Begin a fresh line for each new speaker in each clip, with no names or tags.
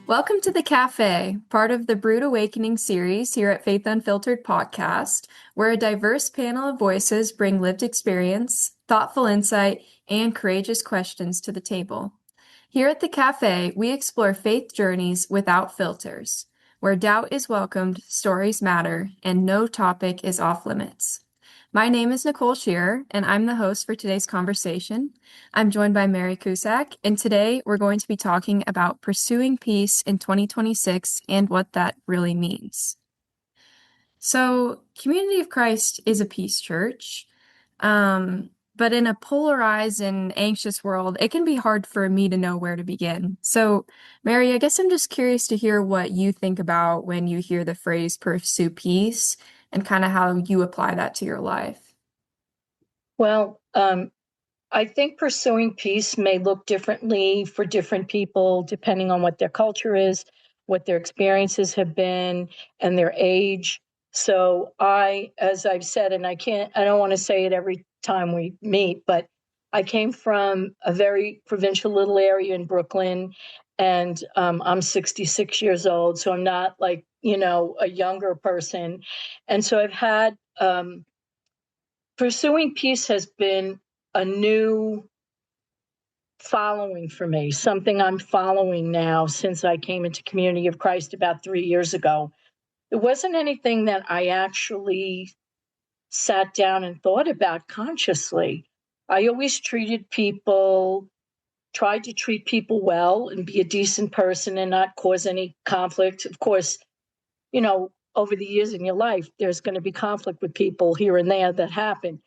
Welcome to the Cafe, part of the Brewed Awakenings series here at Faith Unfiltered podcast, where a diverse panel of voices bring lived experience, thoughtful insight, and courageous questions to the table. Here at the Cafe, we explore faith journeys without filters, where doubt is welcomed, stories matter, and no topic is off limits. My name is Nicole Sherer, and I'm the host for today's conversation. I'm joined by Mary Cusack, and today we're going to be talking about pursuing peace in 2026 and what that really means. So, Community of Christ is a peace church, but in a polarized and anxious world, it can be hard for me to know where to begin. So, Mary, I guess I'm just curious to hear what you think about when you hear the phrase pursue peace and kind of how you apply that to your life.
Well, I think pursuing peace may look differently for different people, depending on what their culture is, what their experiences have been, and their age. So as I've said, and I don't want to say it every time we meet, but I came from a very provincial little area in Brooklyn, and I'm 66 years old, so I'm not like, a younger person. And so I've had, pursuing peace has been a new following for me, something I'm following now since I came into Community of Christ about 3 years ago. It wasn't anything that I actually sat down and thought about consciously. I always tried to treat people well and be a decent person and not cause any conflict. Of course, over the years in your life, there's going to be conflict with people here and there that happen.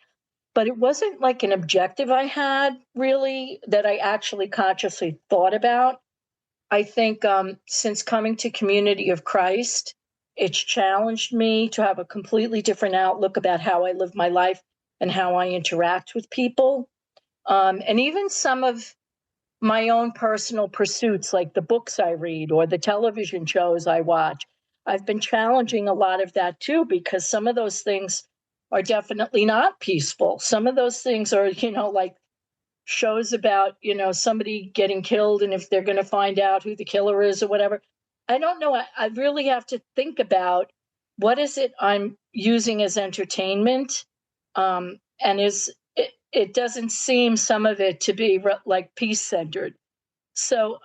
But it wasn't like an objective I had really that I actually consciously thought about. I think since coming to Community of Christ, it's challenged me to have a completely different outlook about how I live my life and how I interact with people. And even some of my own personal pursuits, like the books I read or the television shows I watch, I've been challenging a lot of that too, because some of those things are definitely not peaceful. Some of those things are, like shows about, somebody getting killed and if they're going to find out who the killer is or whatever. I don't know. I really have to think about what is it I'm using as entertainment. And it doesn't seem some of it to be like peace centered. So,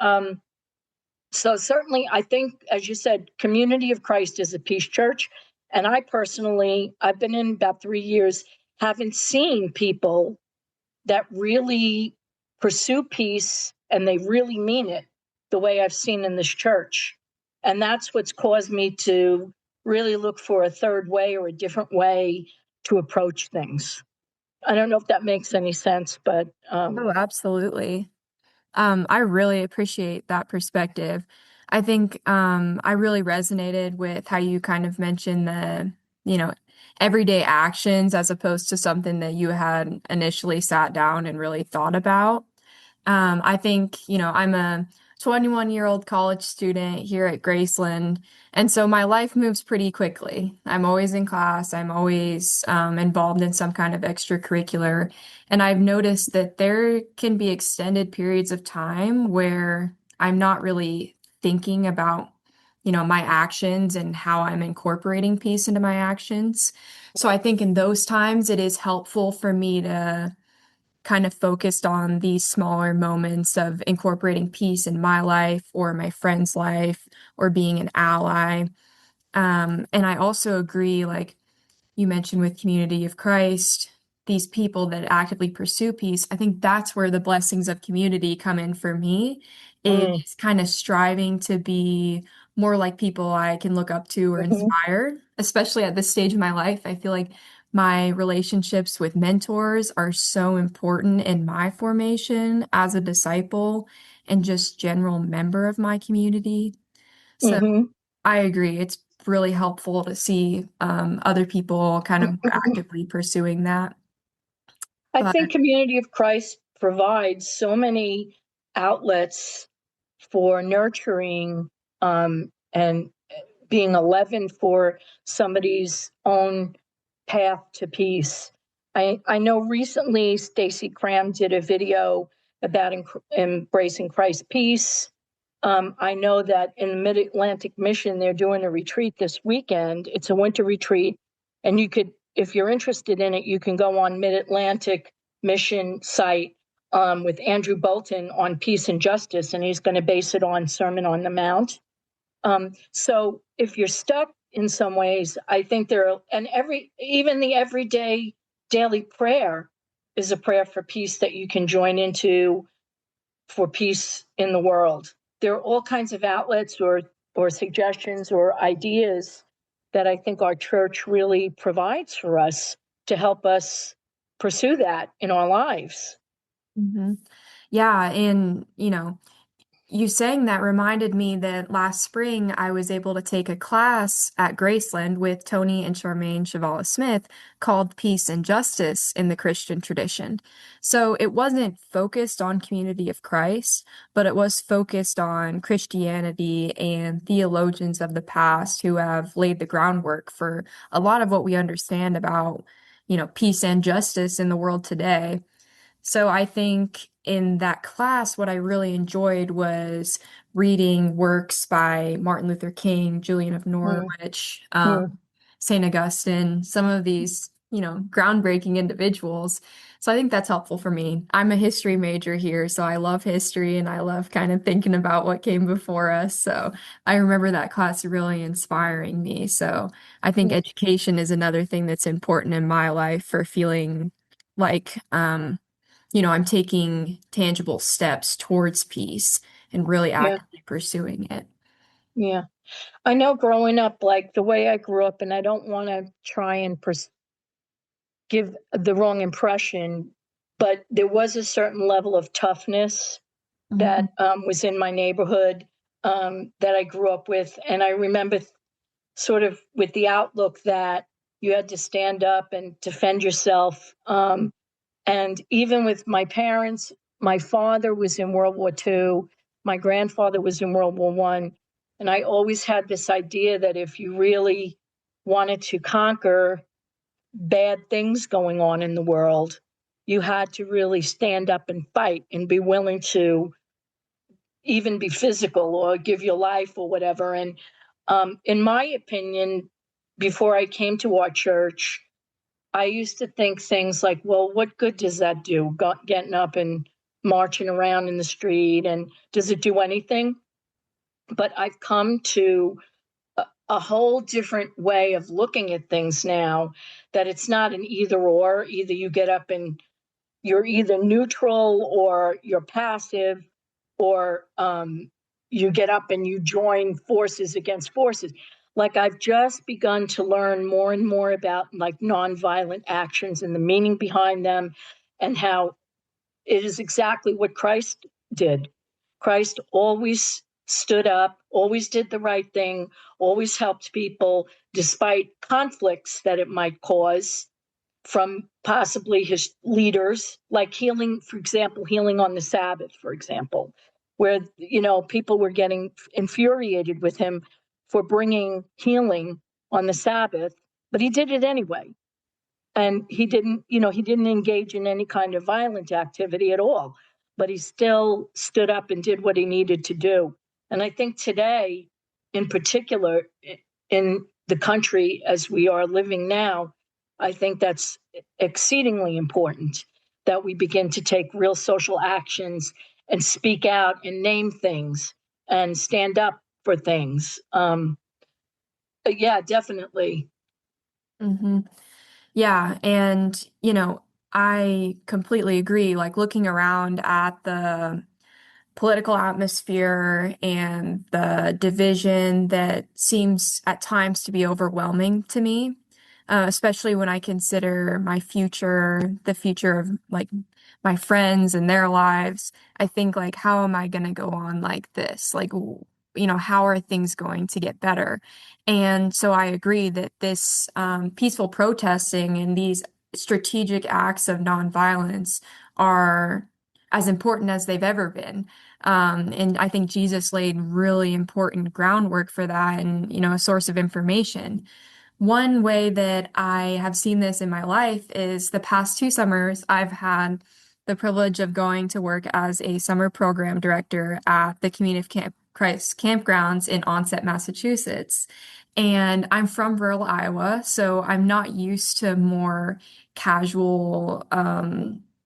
so certainly, I think, as you said, Community of Christ is a peace church. And I've been in about 3 years, haven't seen people that really pursue peace and they really mean it the way I've seen in this church. And that's what's caused me to really look for a third way or a different way to approach things. I don't know if that makes any sense, but
Oh, absolutely. I really appreciate that perspective. I think I really resonated with how you kind of mentioned the, you know, everyday actions as opposed to something that you had initially sat down and really thought about. I think, I'm a 21-year-old college student here at Graceland, and so my life moves pretty quickly. I'm always in class, I'm always involved in some kind of extracurricular, and I've noticed that there can be extended periods of time where I'm not really thinking about, my actions and how I'm incorporating peace into my actions. So I think in those times, it is helpful for me to kind of focused on these smaller moments of incorporating peace in my life or my friend's life or being an ally. And I also agree, like you mentioned with Community of Christ, these people that actively pursue peace, I think that's where the blessings of community come in for me,
mm,
is kind of striving to be more like people I can look up to or
mhm,
inspire, especially at this stage of my life. I feel like my relationships with mentors are so important in my formation as a disciple and just general member of my community. So
mhm.
I agree. It's really helpful to see other people kind of more actively pursuing that.
I
But
think Community of Christ provides so many outlets for nurturing and being a leaven for somebody's own path to peace. I know recently Stacey Cram did a video about embracing Christ's peace. I know that in the Mid-Atlantic Mission, they're doing a retreat this weekend. It's a winter retreat. And you could, if you're interested in it, you can go on Mid-Atlantic Mission site with Andrew Bolton on peace and justice, and he's going to base it on Sermon on the Mount. So if you're stuck in some ways, I think and even the everyday daily prayer is a prayer for peace that you can join into for peace in the world. There are all kinds of outlets or suggestions or ideas that I think our church really provides for us to help us pursue that in our lives.
Hmm. Yeah, and you saying that reminded me that last spring I was able to take a class at Graceland with Tony and Charmaine Chavalas Smith called Peace and Justice in the Christian Tradition. So it wasn't focused on Community of Christ, but it was focused on Christianity and theologians of the past who have laid the groundwork for a lot of what we understand about, peace and justice in the world today. So I think in that class, what I really enjoyed was reading works by Martin Luther King, Julian of
Mm,
Norwich,
mm,
St. Augustine, some of these, groundbreaking individuals. So I think that's helpful for me. I'm a history major here, so I love history and I love kind of thinking about what came before us. So I remember that class really inspiring me. So I think
mm,
education is another thing that's important in my life for feeling like, I'm taking tangible steps towards peace and really
yeah,
actively pursuing it.
yeah. I know growing up, like the way I grew up, and I don't want to try and give the wrong impression, but there was a certain level of toughness
Mhm.
that was in my neighborhood that I grew up with. And I remember sort of with the outlook that you had to stand up and defend yourself. And even with my parents, my father was in World War II, my grandfather was in World War I. And I always had this idea that if you really wanted to conquer bad things going on in the world, you had to really stand up and fight and be willing to even be physical or give your life or whatever. And in my opinion, before I came to our church, I used to think things like, well, what good does that do? Getting up and marching around in the street, and does it do anything? But I've come to a whole different way of looking at things now, that it's not an either or. Either you get up and you're either neutral or you're passive, or you get up and you join forces against forces. Like I've just begun to learn more and more about like nonviolent actions and the meaning behind them, and how it is exactly what Christ did. Christ always stood up, always did the right thing, always helped people despite conflicts that it might cause from possibly his leaders, like healing, for example, healing on the Sabbath, for example, where, people were getting infuriated with him for bringing healing on the Sabbath, but he did it anyway. And he didn't engage in any kind of violent activity at all, but he still stood up and did what he needed to do. And I think today, in particular, in the country as we are living now, I think that's exceedingly important, that we begin to take real social actions and speak out and name things and stand up for things. Yeah, definitely.
Hmm. Yeah, and I completely agree. Like looking around at the political atmosphere and the division that seems at times to be overwhelming to me, especially when I consider my future, the future of like my friends and their lives. I think like, how am I going to go on like this? Like, how are things going to get better? And so I agree that this peaceful protesting and these strategic acts of nonviolence are as important as they've ever been. And I think Jesus laid really important groundwork for that and, a source of information. One way that I have seen this in my life is the past 2 summers, I've had the privilege of going to work as a summer program director at the Christ campgrounds in Onset, Massachusetts. And I'm from rural Iowa, so I'm not used to more casual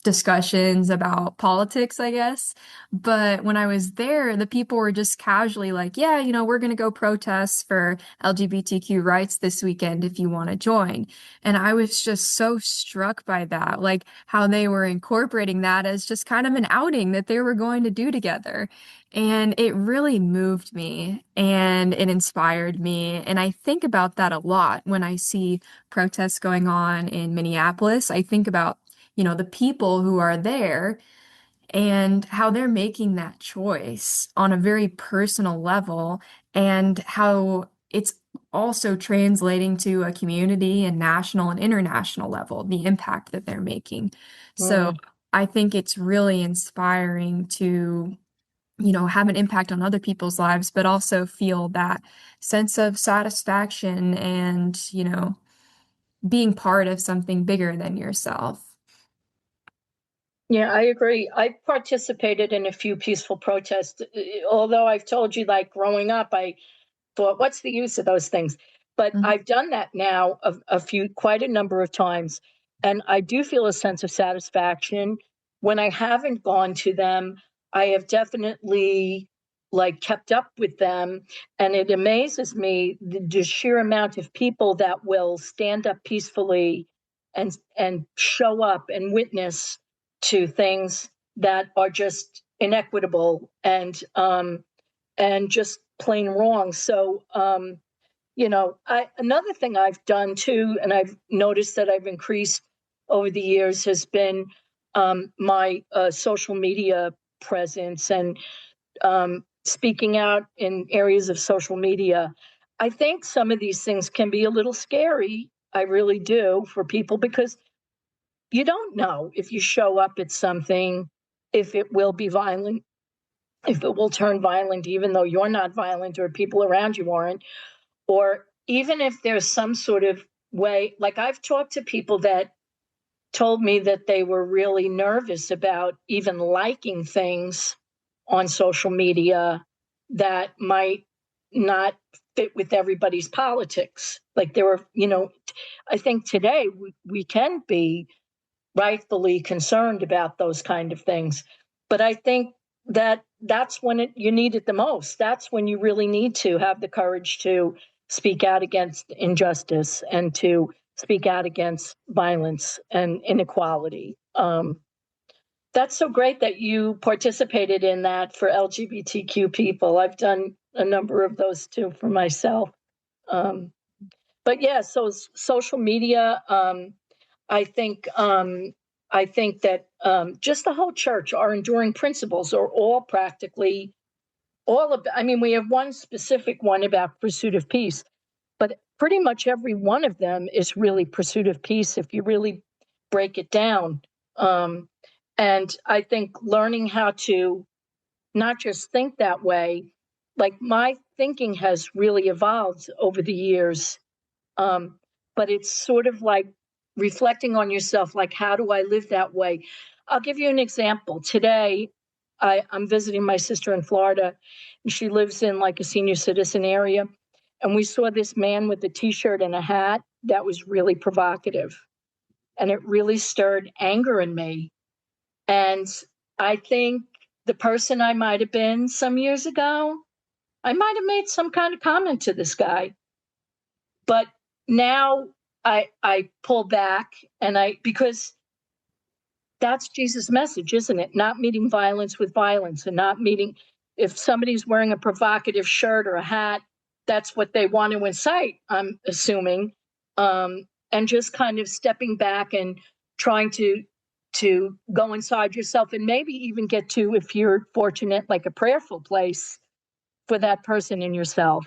discussions about politics, I guess. But when I was there, the people were just casually like, yeah, we're going to go protest for LGBTQ rights this weekend if you want to join. And I was just so struck by that, like how they were incorporating that as just kind of an outing that they were going to do together. And it really moved me and it inspired me. And I think about that a lot when I see protests going on in Minneapolis. I think about, the people who are there and how they're making that choice on a very personal level and how it's also translating to a community and national and international level, the impact that they're making. So
Mm.
I think it's really inspiring to have an impact on other people's lives, but also feel that sense of satisfaction and, being part of something bigger than yourself.
Yeah, I agree. I participated in a few peaceful protests, although I've told you, like growing up, I thought, what's the use of those things? But
Mhm.
I've done that now quite a number of times. And I do feel a sense of satisfaction. When I haven't gone to them, I have definitely like kept up with them. And it amazes me the sheer amount of people that will stand up peacefully and show up and witness to things that are just inequitable and just plain wrong. So, another thing I've done too, and I've noticed that I've increased over the years, has been my social media presence and speaking out in areas of social media. I think some of these things can be a little scary. I really do for people because you don't know if you show up at something, if it will be violent, if it will turn violent, even though you're not violent or people around you aren't, or even if there's some sort of way, like I've talked to people that told me that they were really nervous about even liking things on social media that might not fit with everybody's politics. Like there were, I think today we can be rightfully concerned about those kind of things. But I think that that's when you need it the most. That's when you really need to have the courage to speak out against injustice and to speak out against violence and inequality. That's so great that you participated in that for LGBTQ people. I've done a number of those too for myself. Um, but yeah, so social media, I think I think that just the whole church, our enduring principles are all practically all of. I mean, we have one specific one about pursuit of peace, but pretty much every one of them is really pursuit of peace if you really break it down. Um, and I think learning how to not just think that way, like my thinking has really evolved over the years, um, but it's sort of like reflecting on yourself, like, how do I live that way? I'll give you an example. Today, I'm visiting my sister in Florida, and she lives in like a senior citizen area. And we saw this man with a t shirt and a hat that was really provocative. And it really stirred anger in me. And I think the person I might have been some years ago, I might have made some kind of comment to this guy. But now I pull back and because that's Jesus' message, isn't it? Not meeting violence with violence and not meeting if somebody's wearing a provocative shirt or a hat, that's what they want to incite, I'm assuming. And just kind of stepping back and trying to go inside yourself and maybe even get to, if you're fortunate, like a prayerful place for that person in yourself.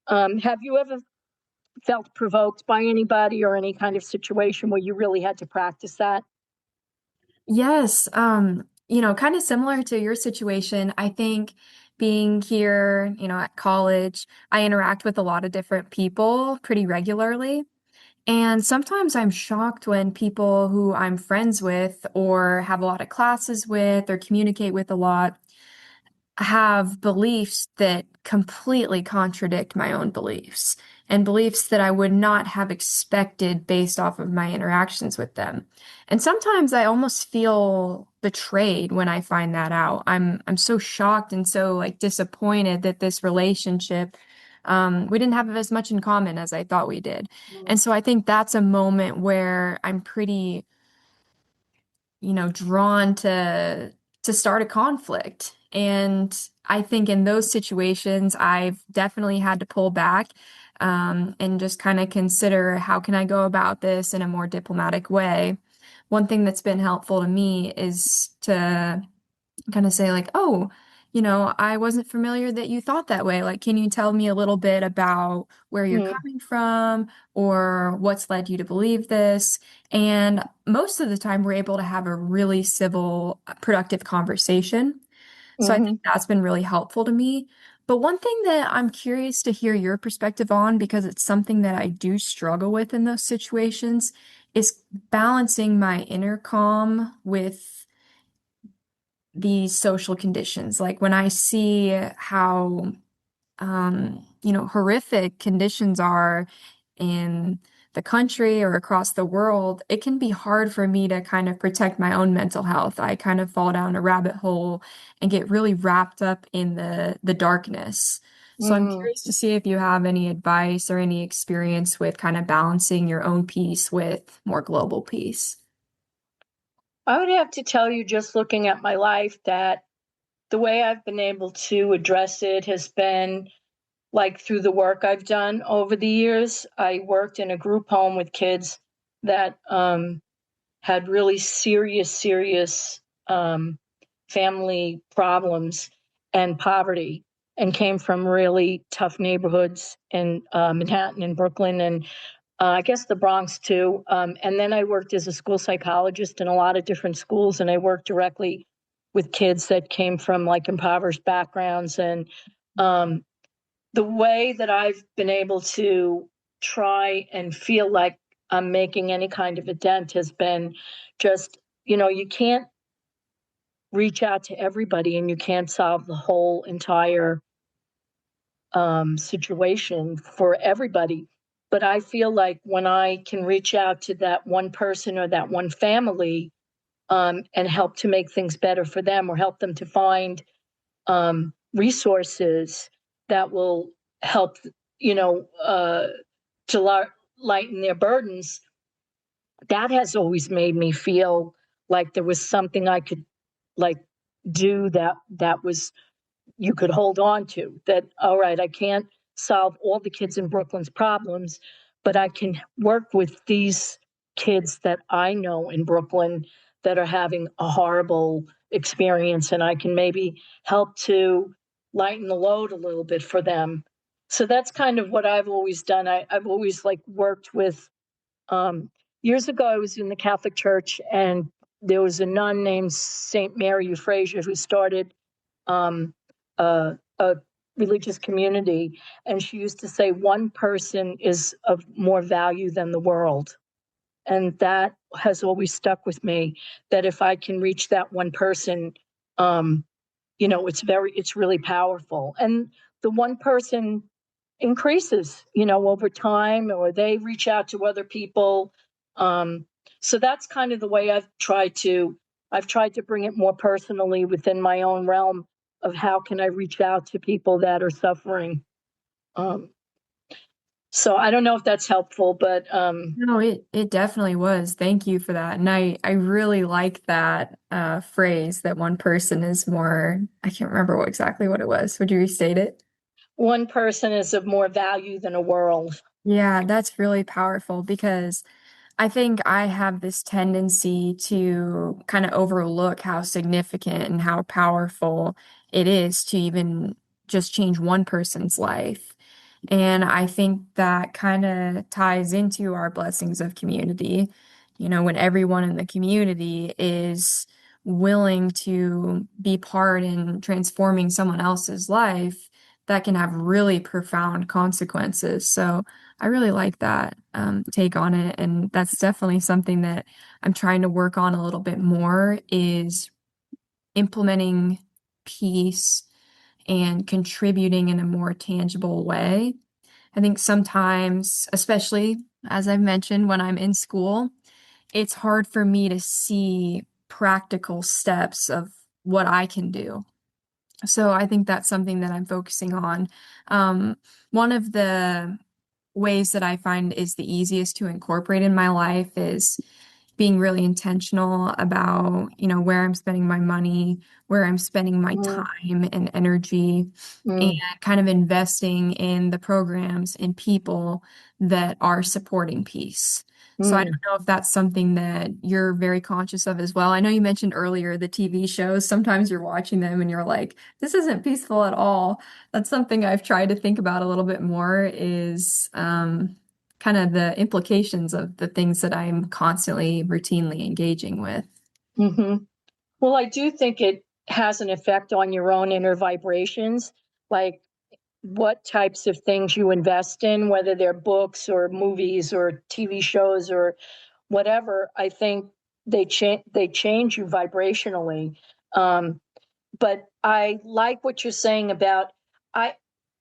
Have you ever felt provoked by anybody or any kind of situation where you really had to practice that?
Yes, kind of similar to your situation, I think being here, at college, I interact with a lot of different people pretty regularly. And sometimes I'm shocked when people who I'm friends with or have a lot of classes with or communicate with a lot have beliefs that completely contradict my own beliefs and beliefs that I would not have expected based off of my interactions with them. And sometimes I almost feel betrayed when I find that out. I'm so shocked and so like disappointed that this relationship we didn't have as much in common as I thought we did. And so I think that's a moment where I'm pretty drawn to start a conflict. And I think in those situations, I've definitely had to pull back and just kind of consider how can I go about this in a more diplomatic way. One thing that's been helpful to me is to kind of say like, oh, I wasn't familiar that you thought that way. Like, can you tell me a little bit about where you're
Mm-hmm.
coming from or what's led you to believe this? And most of the time, we're able to have a really civil, productive conversation. So I think
Mm-hmm.
that's been really helpful to me. But one thing that I'm curious to hear your perspective on, because it's something that I do struggle with in those situations, is balancing my inner calm with these social conditions. Like when I see how, horrific conditions are in the country or across the world, it can be hard for me to kind of protect my own mental health. I kind of fall down a rabbit hole and get really wrapped up in the darkness. So I'm
Mm-hmm.
curious to see if you have any advice or any experience with kind of balancing your own peace with more global peace.
I would have to tell you, just looking at my life, that the way I've been able to address it has been like through the work I've done over the years. I worked in a group home with kids that had really serious um, family problems and poverty, and came from really tough neighborhoods in Manhattan and Brooklyn, and I guess the Bronx too. And then I worked as a school psychologist in a lot of different schools, and I worked directly with kids that came from like impoverished backgrounds. And um, the way that I've been able to try and feel like I'm making any kind of a dent has been just, you can't reach out to everybody and you can't solve the whole entire situation for everybody. But I feel like when I can reach out to that one person or that one family, and help to make things better for them or help them to find resources that will help, you know, uh, to lighten their burdens, that has always made me feel like there was something I could like do that was you could hold on to. That, all right, I can't solve all the kids in Brooklyn's problems, but I can work with these kids that I know in Brooklyn that are having a horrible experience, and I can maybe help to lighten the load a little bit for them. So that's kind of what I've always done. I've always like worked with um, years ago, I was in the Catholic Church, and there was a nun named Saint Mary Euphrasia who started a religious community, and she used to say, "One person is of more value than the world." And that has always stuck with me. That if I can reach that one person, um, it's really powerful. And the one person increases, over time, or they reach out to other people. Um, so that's kind of the way I've tried to bring it more personally within my own realm of how can I reach out to people that are suffering. Um, so I don't know if that's helpful, but
No, it definitely was. Thank you for that. And I really like that phrase that one person is more, I can't remember exactly what it was. Would you restate it?
one person is of more value than a world.
Yeah, that's really powerful because I think I have this tendency to kind of overlook how significant and how powerful it is to even just change one person's life. And I think that kind of ties into our blessings of community. When everyone in the community is willing to be part in transforming someone else's life, that can have really profound consequences. So I really like that take on it. And that's definitely something that I'm trying to work on a little bit more is implementing peace and contributing in a more tangible way. I think sometimes, especially as I've mentioned, when I'm in school, it's hard for me to see practical steps of what I can do. So I think that's something that I'm focusing on. One of the ways that I find is the easiest to incorporate in my life is being really intentional about, where I'm spending my money, where I'm spending my
Mm,
time and energy, and
mm,
kind of investing in the programs and people that are supporting peace. So I don't
mm.
know if that's something that you're very conscious of as well. I know you mentioned earlier the TV shows. Sometimes you're watching them and you're like, this isn't peaceful at all. That's something I've tried to think about a little bit more is kind of the implications of the things that I'm constantly, routinely engaging with.
Hmm. Well, I do think it has an effect on your own inner vibrations, like what types of things you invest in, whether they're books or movies or TV shows or whatever. I think they change you vibrationally. Um, but I like what you're saying about I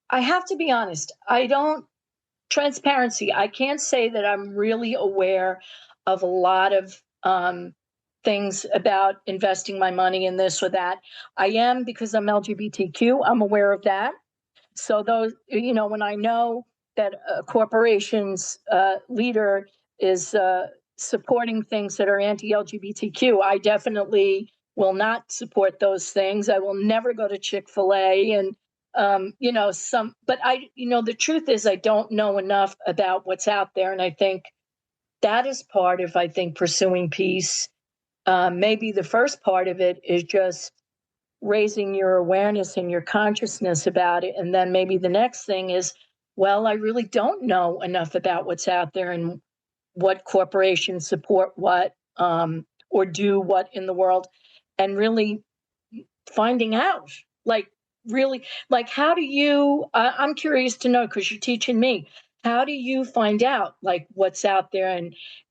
I have to be honest. I don't transparency. I can't say that I'm really aware of a lot of things about investing my money in this or that. I am because I'm LGBTQ. I'm aware of that. So those, when I know that a corporation's leader is supporting things that are anti-LGBTQ, I definitely will not support those things. I will never go to Chick-fil-A and but the truth is I don't know enough about what's out there, and I think that is part of, I think, pursuing peace. Maybe the first part of it is just raising your awareness and your consciousness about it. And then maybe the next thing is, well, I really don't know enough about what's out there and what corporations support what or do what in the world, and really finding out, like, really, like, how do you, I'm curious to know because you're teaching me, how do you find out like what's out there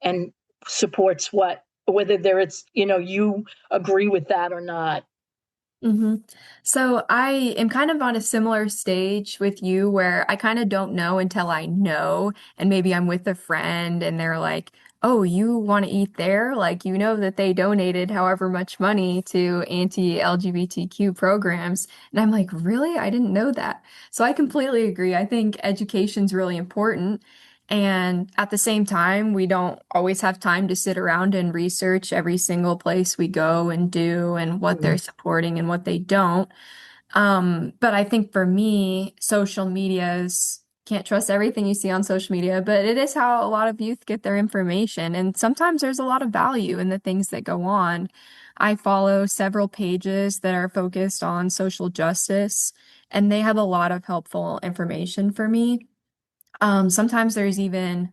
and supports what, whether there it's, you agree with that or not.
hmm So I am kind of on a similar stage with you where I kind of don't know until I know. And maybe I'm with a friend and they're like, oh, you want to eat there? Like, that they donated however much money to anti-LGBTQ programs. And I'm like, really? I didn't know that. So I completely agree. I think education's really important. And at the same time, we don't always have time to sit around and research every single place we go and do and what they're
Mm,
supporting and what they don't. But I think for me, social media is can't trust everything you see on social media, but it is how a lot of youth get their information. And sometimes there's a lot of value in the things that go on. I follow several pages that are focused on social justice, and they have a lot of helpful information for me. Sometimes there's even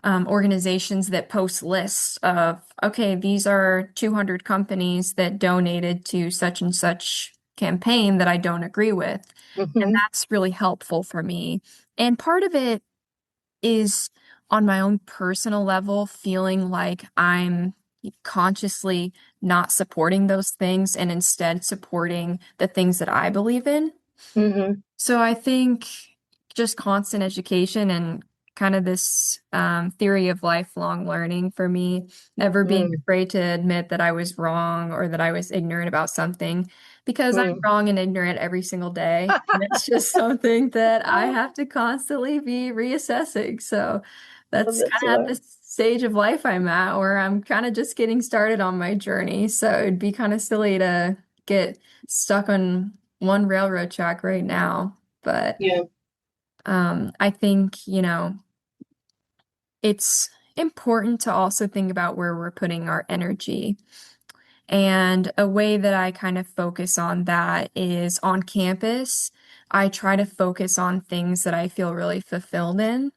organizations that post lists of, okay, these are 200 companies that donated to such and such campaign that I don't agree with. And
mhm,
that's really helpful for me. And part of it is on my own personal level, feeling like I'm consciously not supporting those things and instead supporting the things that I believe in.
mhm,
So I think just constant education and kind of this theory of lifelong learning for me, never being
mm,
afraid to admit that I was wrong or that I was ignorant about something, because I'm
mm.
wrong and ignorant every single day. And it's just something that I have to constantly be reassessing. So
Oh,
that's
that's
kind of at
right.
the stage of life I'm at where I'm kind of just getting started on my journey. So it'd be kind of silly to get stuck on one railroad track right now. But
Yeah.
I think, it's important to also think about where we're putting our energy. And a way that I kind of focus on that is on campus. I try to focus on things that I feel really fulfilled in.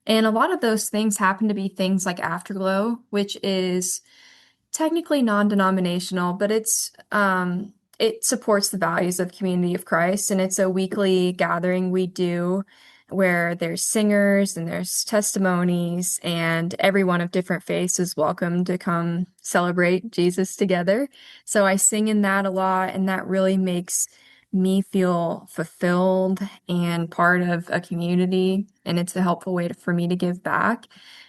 And a lot of those things happen to be things like Afterglow, which is technically non-denominational, but it supports the values of Community of Christ, and it's a weekly gathering we do where there's singers and there's testimonies, and everyone of different faiths is welcome to come celebrate Jesus together. So I sing in that a lot, and that really makes me feel fulfilled and part of a community, and it's a helpful way for me to give back.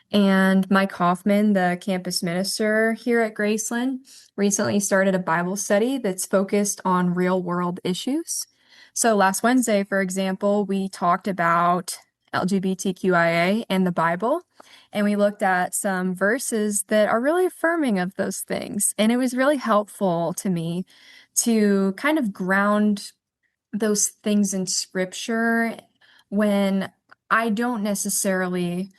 And Mike Hoffman, the campus minister here at Graceland, recently started a Bible study that's focused on real world issues. So last Wednesday, for example, we talked about LGBTQIA and the Bible, and we looked at some verses that are really affirming of those things. And it was really helpful to me to kind of ground those things in scripture when I don't necessarily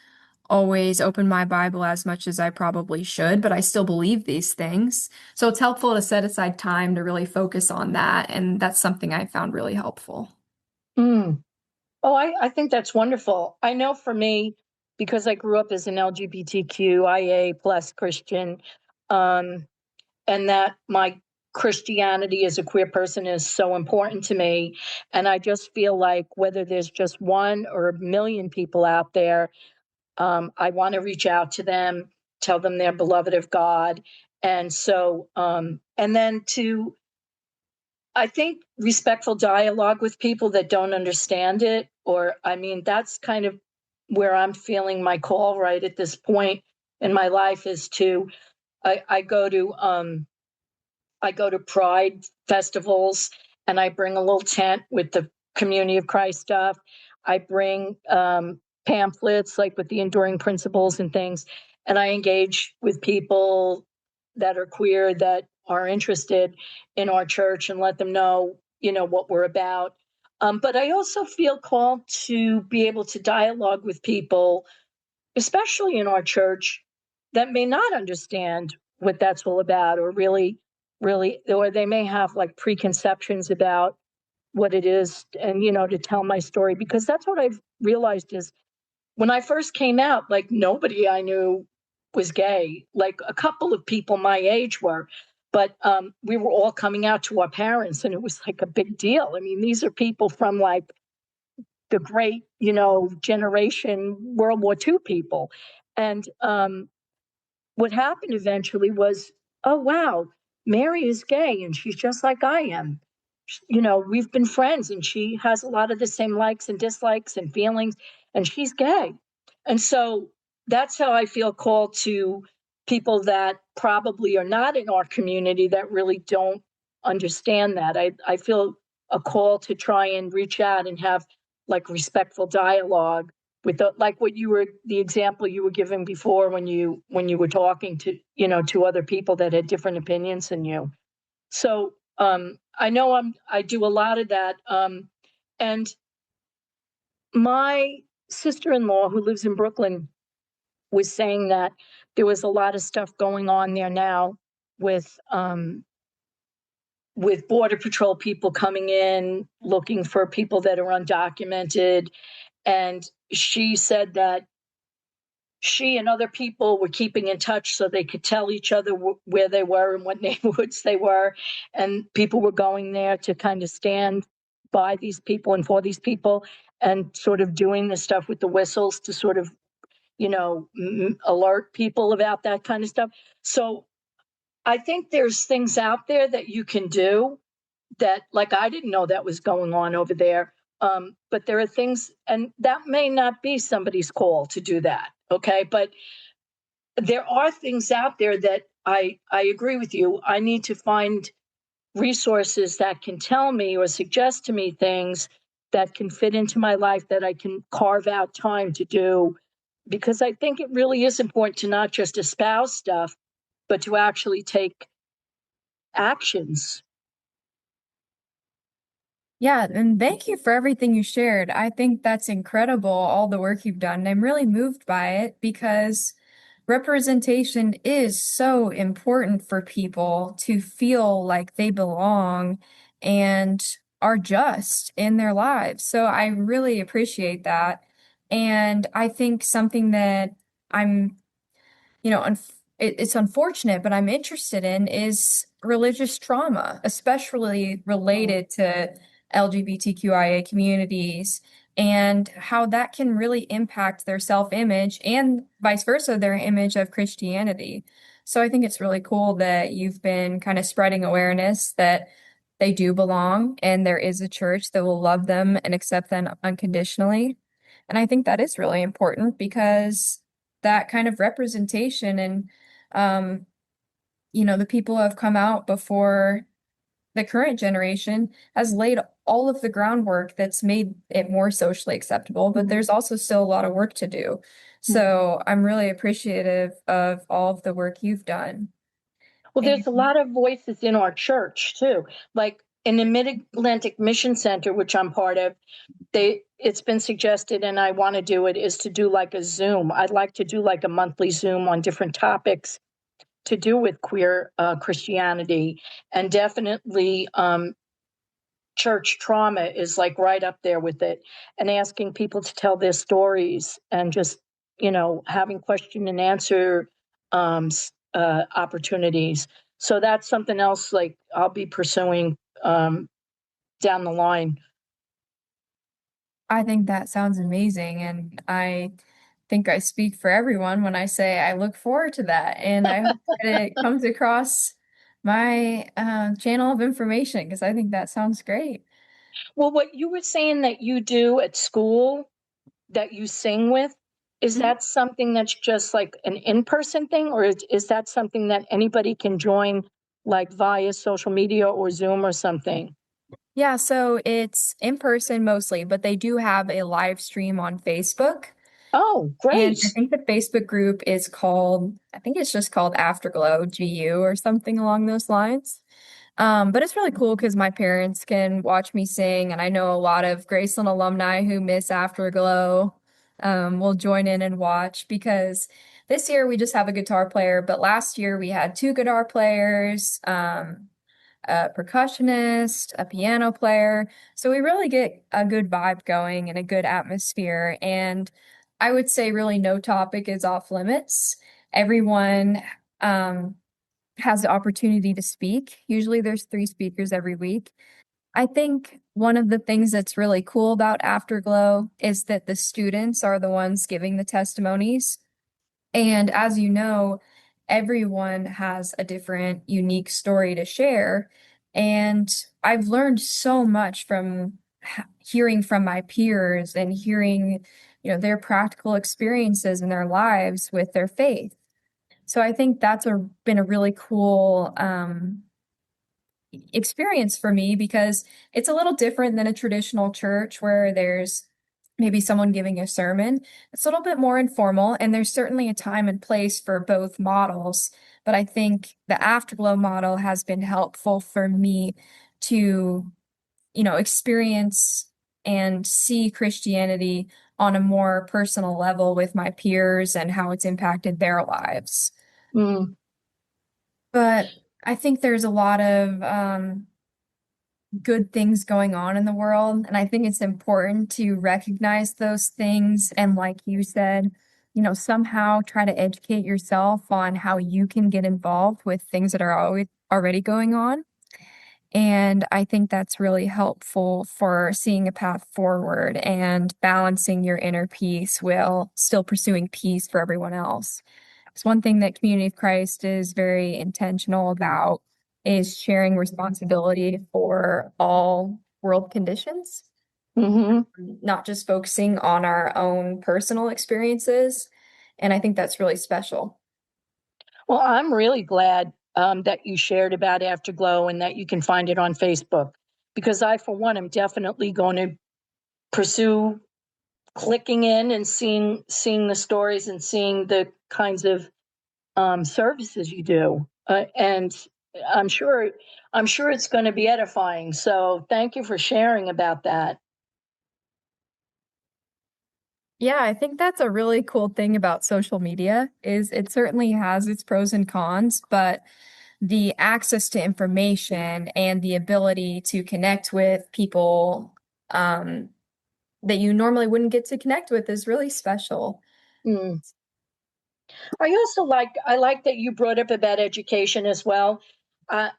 always open my Bible as much as I probably should, but I still believe these things. So it's helpful to set aside time to really focus on that. And that's something I found really helpful.
Mm. Oh, I think that's wonderful. I know for me, because I grew up as an LGBTQIA plus Christian, um, and that my Christianity as a queer person is so important to me. And I just feel like whether there's just one or a million people out there, I want to reach out to them, tell them they're beloved of God. And so, and then to, I think, respectful dialogue with people that don't understand it, or, I mean, that's kind of where I'm feeling my call right at this point in my life is to, I go to, I go to Pride festivals and I bring a little tent with the Community of Christ stuff. I bring pamphlets like with the enduring principles and things, and I engage with people that are queer that are interested in our church and let them know, you know, what we're about. But I also feel called to be able to dialogue with people, especially in our church, that may not understand what that's all about, or really, or they may have like preconceptions about what it is, and, you know, to tell my story, because that's what I've realized is when I first came out, like nobody I knew was gay. Like a couple of people my age were, but we were all coming out to our parents, and it was like a big deal. I mean, these are people from like the great, you know, generation World War II people. And what happened eventually was, oh, wow, Mary is gay and she's just like I am. You know, we've been friends and she has a lot of the same likes and dislikes and feelings, and she's gay. And so that's how I feel called to people that probably are not in our community that really don't understand that. I feel a call to try and reach out and have like respectful dialogue with the, like what you were, the example you were giving before when you were talking to, you know, to other people that had different opinions than you. So I know I do a lot of that. And my sister-in-law who lives in Brooklyn was saying that there was a lot of stuff going on there now with border patrol people coming in looking for people that are undocumented. And she said that she and other people were keeping in touch so they could tell each other where they were and what neighborhoods they were. And people were going there to kind of stand by these people and for these people, and sort of doing the stuff with the whistles to sort of, you know, alert people about that kind of stuff. So I think there's things out there that you can do that, like, I didn't know that was going on over there. But there are things, and that may not be somebody's call to do that. Okay. But there are things out there that I agree with you. I need to find resources that can tell me or suggest to me things that can fit into my life that I can carve out time to do. Because I think it really is important to not just espouse stuff, but to actually take actions.
Yeah, and thank you for everything you shared. I think that's incredible, all the work you've done. I'm really moved by it because representation is so important for people to feel like they belong and are just in their lives. So I really appreciate that. And I think something that I'm it's unfortunate, but I'm interested in is religious trauma, especially
Mm.
related to LGBTQIA communities and how that can really impact their self-image and vice versa, their image of Christianity. So I think it's really cool that you've been kind of spreading awareness that they do belong and there is a church that will love them and accept them unconditionally. And I think that is really important because that kind of representation and um, the people who have come out before the current generation has laid all of the groundwork that's made it more socially acceptable, but there's also still a lot of work to do. So I'm really appreciative of all of the work you've done.
Well,
And
there's a lot of voices in our church too. Like in the Mid-Atlantic Mission Center, which I'm part of, it's been suggested, and I want to do it, is to do like a Zoom. I'd like to do like a monthly Zoom on different topics to do with queer Christianity, and definitely church trauma is like right up there with it, and asking people to tell their stories and just having question and answer opportunities. So that's something else like I'll be pursuing down the line.
I think that sounds amazing. And I think I speak for everyone when I say I look forward to that. And I hope that it comes across my channel of information because I think that sounds great.
Well, what you were saying that you do at school, that you sing with, is
Mhm.
that something that's just like an in-person thing, or is that something that anybody can join, like via social media or Zoom or something?
Yeah, so it's in person mostly, but they do have a live stream on Facebook.
Oh,
And I
great.
think the Facebook group is called, I think it's just called Afterglow GU or something along those lines. But it's really cool because my parents can watch me sing, and I know a lot of Graceland alumni who miss Afterglow will join in and watch because this year we just have a guitar player, but last year we had two guitar players, a percussionist, a piano player. So we really get a good vibe going and a good atmosphere. And I would say really no topic is off limits. Everyone um, has the opportunity to speak. Usually there's three speakers every week. I think one of the things that's really cool about Afterglow is that the students are the ones giving the testimonies. And as you know, everyone has a different, unique story to share. And I've learned so much from hearing from my peers and hearing, their practical experiences in their lives with their faith. So I think that's been a really cool experience for me because it's a little different than a traditional church where there's maybe someone giving a sermon. It's a little bit more informal, and there's certainly a time and place for both models. But I think the Afterglow model has been helpful for me to, experience and see Christianity on a more personal level with my peers and how it's impacted their lives.
Mm,
But I think there's a lot of good things going on in the world. And I think it's important to recognize those things. And like you said, somehow try to educate yourself on how you can get involved with things that are always already going on. And I think that's really helpful for seeing a path forward and balancing your inner peace while still pursuing peace for everyone else. It's one thing that Community of Christ is very intentional about is sharing responsibility for all world conditions,
hmm
not just focusing on our own personal experiences. And I think that's really special.
Well, I'm really glad that you shared about Afterglow and that you can find it on Facebook, because I, for one, am definitely going to pursue clicking in and seeing the stories and seeing the kinds of services you do, and I'm sure I'm sure it's going to be edifying. So thank you for sharing about that.
Yeah, I think that's a really cool thing about social media is it certainly has its pros and cons, but the access to information and the ability to connect with people um, that you normally wouldn't get to connect with is really special.
Mm. I like that you brought up about education as well. Uh,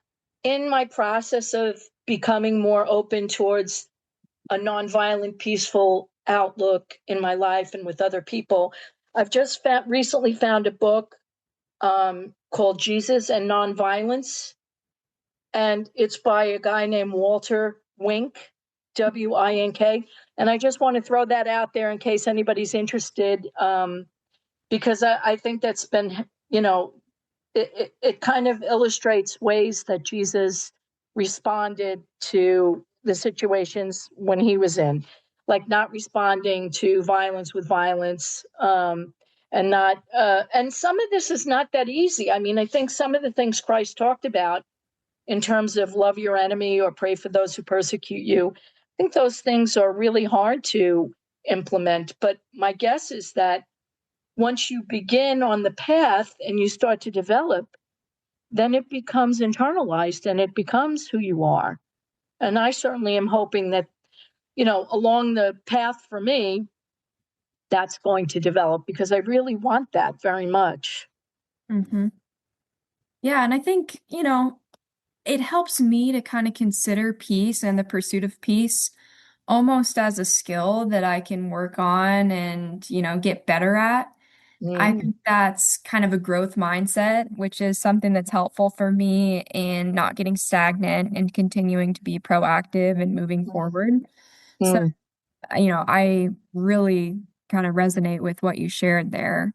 in my process of becoming more open towards a nonviolent, peaceful outlook in my life and with other people, I've just recently found a book called Jesus and Nonviolence. and it's by a guy named Walter Wink, Wink. And I just want to throw that out there in case anybody's interested, because I think that's been, it kind of illustrates ways that Jesus responded to the situations when he was in, like not responding to violence with violence, and not, and some of this is not that easy. I mean, I think some of the things Christ talked about in terms of love your enemy or pray for those who persecute you, I think those things are really hard to implement. But my guess is that once you begin on the path and you start to develop, then it becomes internalized and it becomes who you are. And I certainly am hoping that, along the path for me, that's going to develop because I really want that very much.
Mm-hmm. Yeah, and I think, it helps me to kind of consider peace and the pursuit of peace almost as a skill that I can work on and, get better at. I
Mm,
think that's kind of a growth mindset, which is something that's helpful for me in not getting stagnant and continuing to be proactive and moving
mm,
forward. So,
mm,
I really kind of resonate with what you shared there.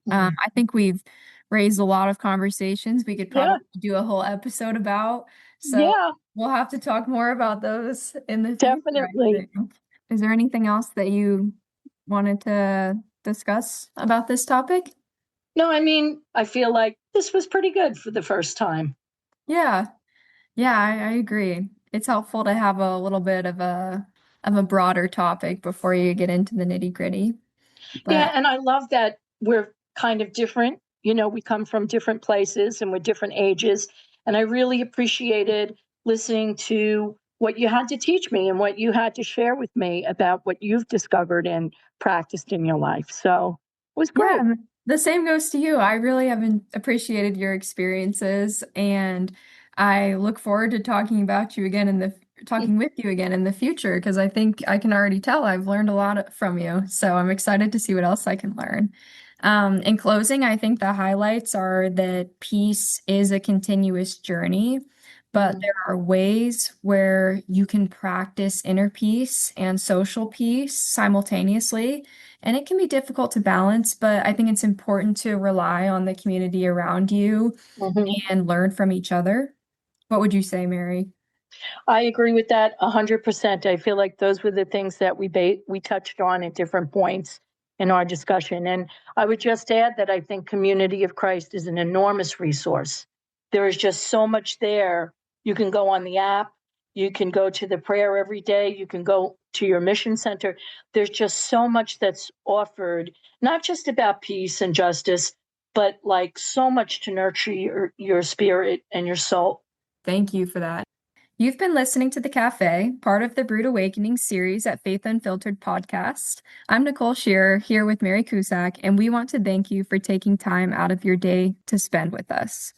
mm.
I think we've raised a lot of conversations we could
Yeah,
probably do a whole episode about. So
yeah,
we'll have to talk more about those in the future, I
definitely.
think. Is there anything else that you wanted to discuss about this topic?
No, I mean, I feel like this was pretty good for the first time.
Yeah. Yeah, I agree. It's helpful to have a little bit of a broader topic before you get into the nitty-gritty.
Yeah,
But
and I love that we're kind of different. We come from different places and we're different ages. And I really appreciated listening to what you had to teach me and what you had to share with me about what you've discovered and practiced in your life. So it was great.
yeah, the same goes to you. I really have appreciated your experiences, and I look forward to talking with you again in the future because I think I can already tell I've learned a lot from you. So I'm excited to see what else I can learn. In closing, I think the highlights are that peace is a continuous journey, but
Mm,
there are ways where you can practice inner peace and social peace simultaneously. And it can be difficult to balance, but I think it's important to rely on the community around you
mhm.
and learn from each other. What would you say, Mary?
I agree with that 100%. I feel like those were the things that we touched on at different points in our discussion. And I would just add that I think Community of Christ is an enormous resource. There is just so much there. You can go on the app, you can go to the prayer every day, you can go to your mission center. There's just so much that's offered, not just about peace and justice, but like so much to nurture your spirit and your soul.
Thank you for that. You've been listening to The Cafe, part of the Brewed Awakenings series at Faith Unfiltered podcast. I'm Nicole Sherer here with Mary Cusack, and we want to thank you for taking time out of your day to spend with us.